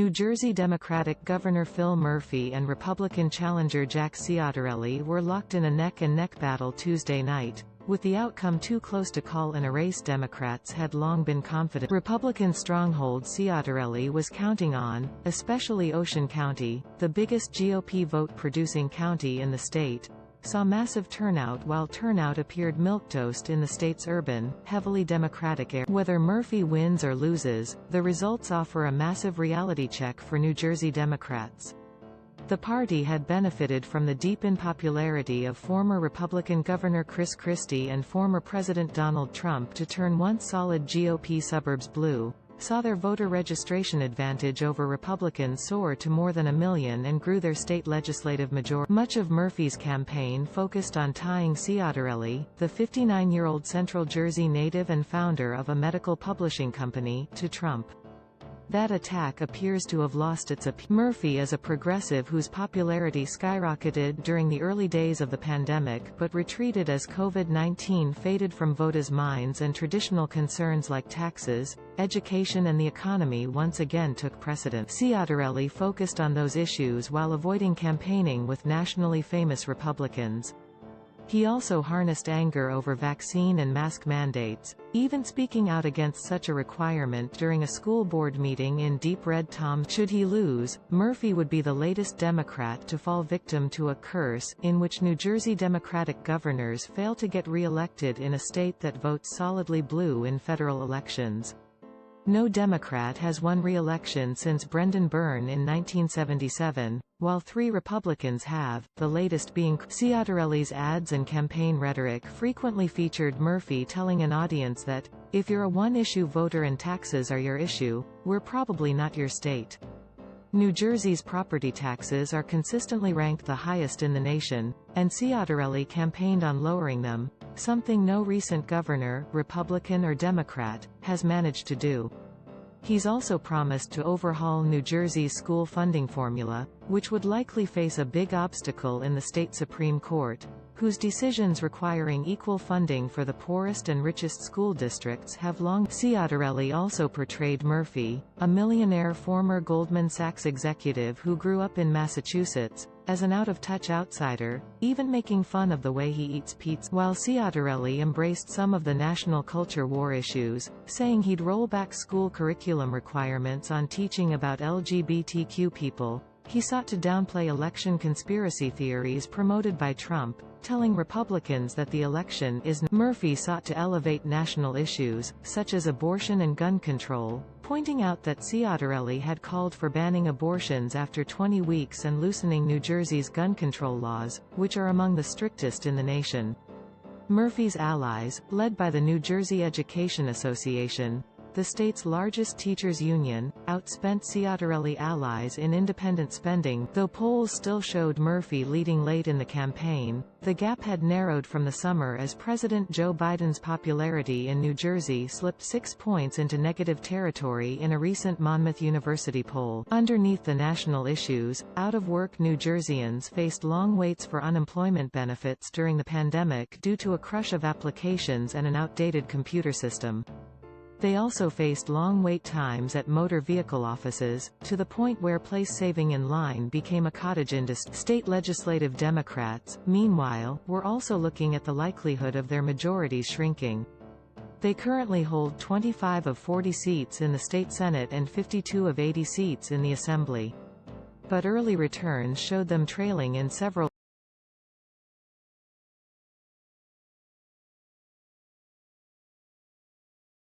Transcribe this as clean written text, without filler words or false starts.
New Jersey Democratic Governor Phil Murphy and Republican challenger Jack Ciattarelli were locked in a neck-and-neck battle Tuesday night, with the outcome too close to call in a race Democrats had long been confident Republican stronghold Ciattarelli was counting on, especially Ocean County, the biggest GOP vote-producing county in the state, saw massive turnout while turnout appeared milquetoast in the state's urban, heavily Democratic area. Whether Murphy wins or loses, the results offer a massive reality check for New Jersey Democrats. The party had benefited from the deep unpopularity of former Republican Governor Chris Christie and former President Donald Trump to turn once solid GOP suburbs blue, saw their voter registration advantage over Republicans soar to more than 1 million and grew their state legislative majority. Much of Murphy's campaign focused on tying Ciattarelli, the 59-year-old Central Jersey native and founder of a medical publishing company, to Trump. That attack appears to have lost its appeal. Murphy is a progressive whose popularity skyrocketed during the early days of the pandemic but retreated as COVID-19 faded from voters' minds and traditional concerns like taxes, education and the economy once again took precedence. Ciattarelli focused on those issues while avoiding campaigning with nationally famous Republicans. He also harnessed anger over vaccine and mask mandates, even speaking out against such a requirement during a school board meeting in Deep Red Tom. Should he lose, Murphy would be the latest Democrat to fall victim to a curse, in which New Jersey Democratic governors fail to get re-elected in a state that votes solidly blue in federal elections. No Democrat has won re-election since Brendan Byrne in 1977, while 3 Republicans have, the latest being Ciattarelli's ads and campaign rhetoric frequently featured Murphy telling an audience that, if you're a one-issue voter and taxes are your issue, we're probably not your state. New Jersey's property taxes are consistently ranked the highest in the nation, and Ciattarelli campaigned on lowering them, something no recent governor, Republican or Democrat, has managed to do. He's also promised to overhaul New Jersey's school funding formula, which would likely face a big obstacle in the state Supreme Court, whose decisions requiring equal funding for the poorest and richest school districts have long. Ciattarelli also portrayed Murphy, a millionaire former Goldman Sachs executive who grew up in Massachusetts, as an out-of-touch outsider, even making fun of the way he eats pizza. While Ciattarelli embraced some of the national culture war issues, saying he'd roll back school curriculum requirements on teaching about LGBTQ people, he sought to downplay election conspiracy theories promoted by Trump, telling Republicans that the election is. Murphy sought to elevate national issues, such as abortion and gun control, pointing out that Ciattarelli had called for banning abortions after 20 weeks and loosening New Jersey's gun control laws, which are among the strictest in the nation. Murphy's allies, led by the New Jersey Education Association, the state's largest teachers' union, outspent Ciattarelli allies in independent spending. Though polls still showed Murphy leading late in the campaign, the gap had narrowed from the summer as President Joe Biden's popularity in New Jersey slipped 6 points into negative territory in a recent Monmouth University poll. Underneath the national issues, out-of-work New Jerseyans faced long waits for unemployment benefits during the pandemic due to a crush of applications and an outdated computer system. They also faced long wait times at motor vehicle offices, to the point where place saving in line became a cottage industry. State legislative Democrats, meanwhile, were also looking at the likelihood of their majorities shrinking. They currently hold 25 of 40 seats in the state Senate and 52 of 80 seats in the Assembly. But early returns showed them trailing in several